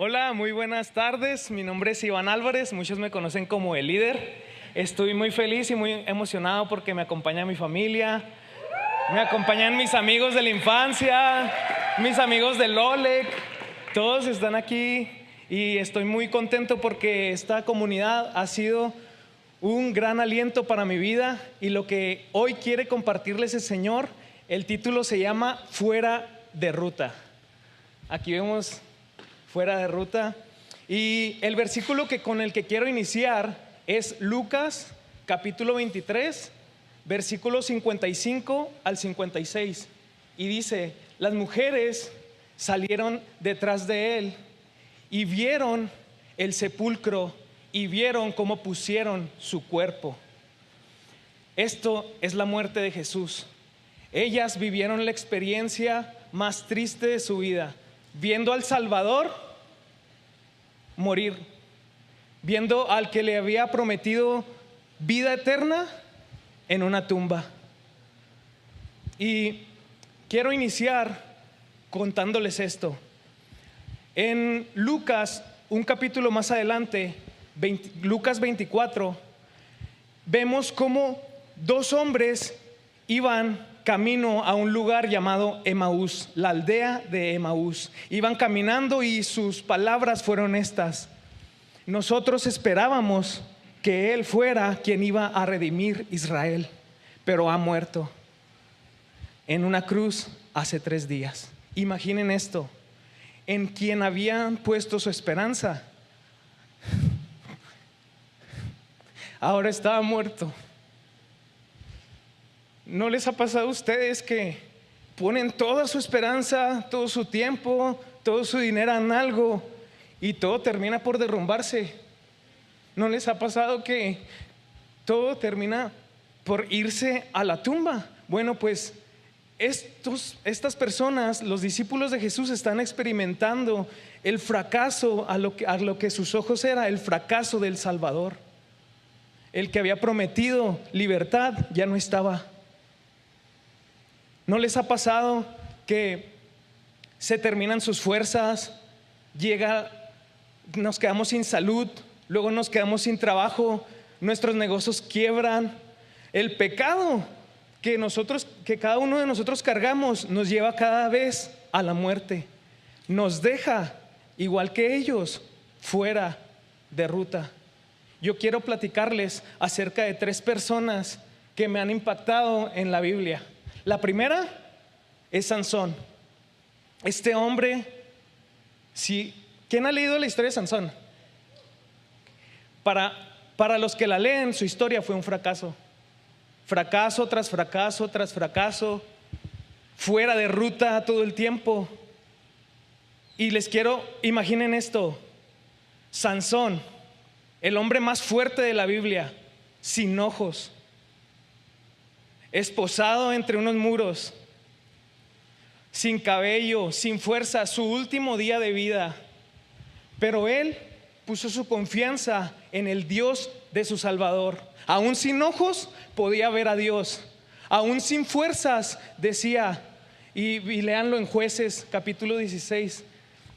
Hola, muy buenas tardes. Mi nombre es Iván Álvarez, muchos me conocen como el líder. Estoy muy feliz y muy emocionado porque me acompaña mi familia, me acompañan mis amigos de la infancia, mis amigos del OLEC, todos están aquí y estoy muy contento porque esta comunidad ha sido un gran aliento para mi vida y lo que hoy quiere compartirles el Señor, el título se llama Fuera de Ruta. Aquí vemos Fuera de Ruta y el versículo con el que quiero iniciar es Lucas capítulo 23, versículos 55 al 56 y dice: las mujeres salieron detrás de él y vieron el sepulcro y vieron cómo pusieron su cuerpo. Esto es la muerte de Jesús. Ellas vivieron la experiencia más triste de su vida, viendo al Salvador morir, viendo al que le había prometido vida eterna en una tumba. Y quiero iniciar contándoles esto. En Lucas, un capítulo más adelante, Lucas 24, vemos cómo dos hombres iban camino a un lugar llamado Emaús, la aldea de Emaús. Iban caminando y sus palabras fueron estas: nosotros esperábamos que Él fuera quien iba a redimir Israel, pero ha muerto en una cruz hace 3 días. Imaginen esto, en quien habían puesto su esperanza, ahora estaba muerto. ¿No les ha pasado a ustedes que ponen toda su esperanza, todo su tiempo, todo su dinero en algo y todo termina por derrumbarse? ¿No les ha pasado que todo termina por irse a la tumba? Bueno, pues estas personas, los discípulos de Jesús, están experimentando el fracaso a lo que sus ojos era el fracaso del Salvador. El que había prometido libertad ya no estaba. ¿No les ha pasado que se terminan sus fuerzas, nos quedamos sin salud, luego nos quedamos sin trabajo, nuestros negocios quiebran? El pecado que cada uno de nosotros cargamos nos lleva cada vez a la muerte, nos deja igual que ellos fuera de ruta. Yo quiero platicarles acerca de 3 personas que me han impactado en la Biblia. La primera es Sansón. Este hombre, ¿quién ha leído la historia de Sansón? Para los que la leen, su historia fue un fracaso. Fracaso tras fracaso tras fracaso, fuera de ruta todo el tiempo. Y imaginen esto: Sansón, el hombre más fuerte de la Biblia, sin ojos, esposado entre unos muros, sin cabello, sin fuerza, su último día de vida. Pero él puso su confianza en el Dios de su Salvador. Aún sin ojos podía ver a Dios, aún sin fuerzas decía, y léanlo en Jueces capítulo 16,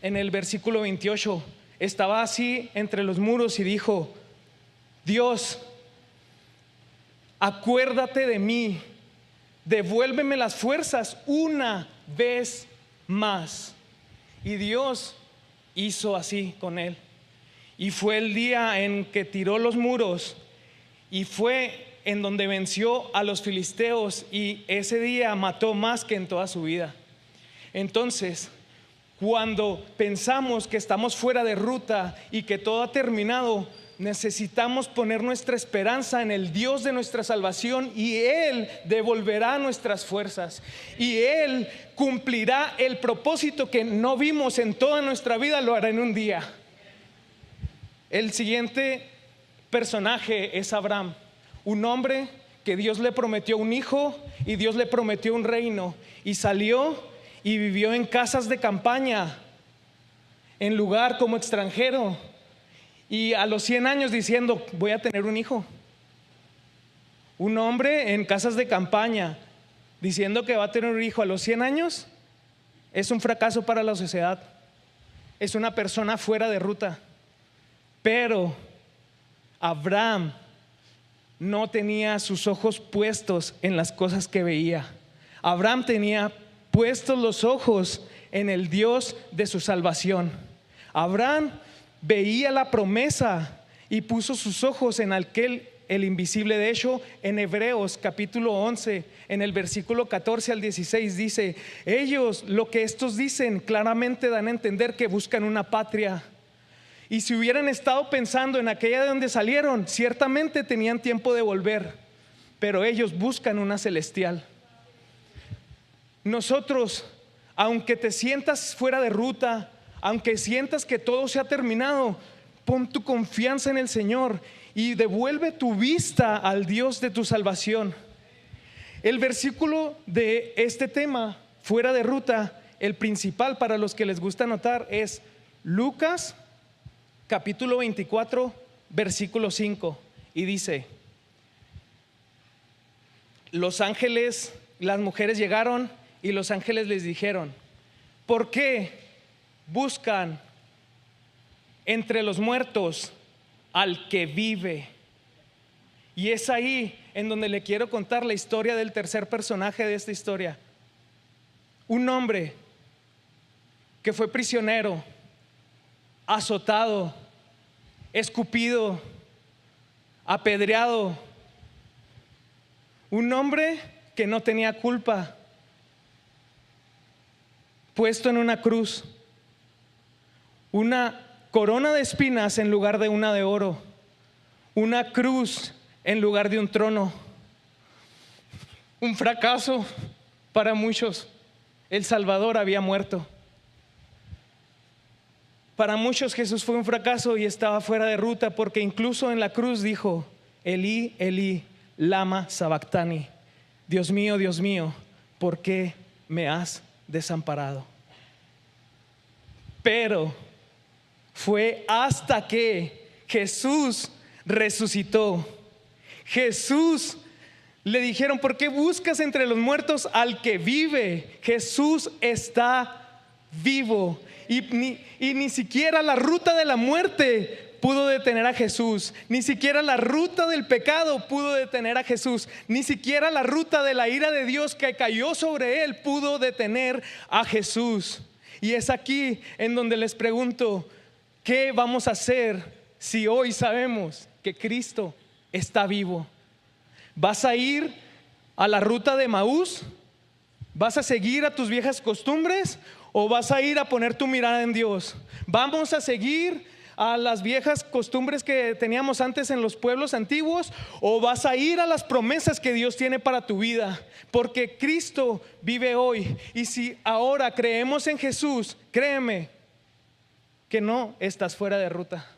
en el versículo 28, estaba así entre los muros y dijo: Dios, acuérdate de mí, devuélveme las fuerzas una vez más. Y Dios hizo así con él. Y fue el día en que tiró los muros y fue en donde venció a los filisteos, y ese día mató más que en toda su vida. Entonces, cuando pensamos que estamos fuera de ruta y que todo ha terminado, necesitamos poner nuestra esperanza en el Dios de nuestra salvación, y Él devolverá nuestras fuerzas y Él cumplirá el propósito que no vimos en toda nuestra vida, lo hará en un día. El siguiente personaje es Abraham, un hombre que Dios le prometió un hijo y Dios le prometió un reino, y salió y vivió en casas de campaña, en lugar como extranjero, y a los 100 años diciendo: voy a tener un hijo. Un hombre en casas de campaña diciendo que va a tener un hijo a los 100 años es un fracaso para la sociedad. es una persona fuera de ruta, pero Abraham no tenía sus ojos puestos en las cosas que veía. Abraham tenía puestos los ojos en el Dios de su salvación. Abraham veía la promesa y puso sus ojos en aquel, el invisible. De hecho, en Hebreos capítulo 11, en el versículo 14 al 16 dice: ellos, lo que estos dicen, claramente dan a entender que buscan una patria. Y si hubieran estado pensando en aquella de donde salieron, ciertamente tenían tiempo de volver, pero ellos buscan una celestial. Nosotros, aunque te sientas fuera de ruta, aunque sientas que todo se ha terminado, pon tu confianza en el Señor y devuelve tu vista al Dios de tu salvación. El versículo de este tema, fuera de ruta, el principal para los que les gusta anotar, es Lucas capítulo 24, versículo 5, y dice: los ángeles, las mujeres llegaron y los ángeles les dijeron: ¿por qué buscan entre los muertos al que vive? Y es ahí en donde le quiero contar la historia del tercer personaje de esta historia. Un hombre que fue prisionero, azotado, escupido, apedreado. Un hombre que no tenía culpa, puesto en una cruz, una corona de espinas en lugar de una de oro, una cruz en lugar de un trono. Un fracaso para muchos. El Salvador había muerto. Para muchos Jesús fue un fracaso y estaba fuera de ruta, porque incluso en la cruz dijo: Elí, Elí, lama sabactani. Dios mío, ¿por qué me has desamparado? Pero fue hasta que Jesús resucitó. Jesús le dijeron: ¿por qué buscas entre los muertos al que vive? Jesús está vivo. Y ni siquiera la ruta de la muerte pudo detener a Jesús. Ni siquiera la ruta del pecado pudo detener a Jesús. Ni siquiera la ruta de la ira de Dios que cayó sobre él pudo detener a Jesús. Y es aquí en donde les pregunto: ¿qué vamos a hacer si hoy sabemos que Cristo está vivo? ¿Vas a ir a la ruta de Maús? ¿Vas a seguir a tus viejas costumbres? ¿O vas a ir a poner tu mirada en Dios? ¿Vamos a seguir a las viejas costumbres que teníamos antes en los pueblos antiguos? ¿O vas a ir a las promesas que Dios tiene para tu vida? Porque Cristo vive hoy. Y si ahora creemos en Jesús, créeme que no estás fuera de ruta.